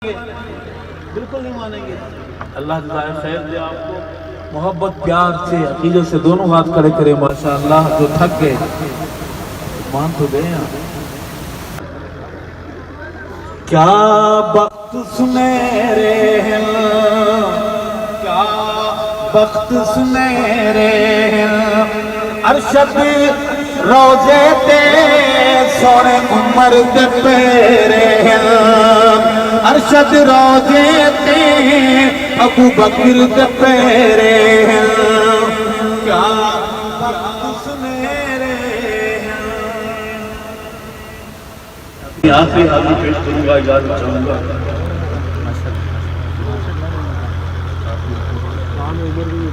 گے؟ بالکل نہیں مانیں گے۔ اللہ جزائے خیر دے آپ کو، محبت پیار سے عقیدے سے دونوں ہاتھ کھڑے کرے ماشاءاللہ۔ جو تھک گئے مان تو دیں آپ۔ کیا بخت سنہرے ہیں، کیا بخت سنہرے ہیں، ارشد روزے تے سونے عمر دے پیرے ہیں، ارشد روزے تے ابو بکر دے پیرے ہیں، کیا بخت سنہرے ہیں۔ آخری حاضری پیش کروں گا، اجازت چاہوں گا۔ عمر بھی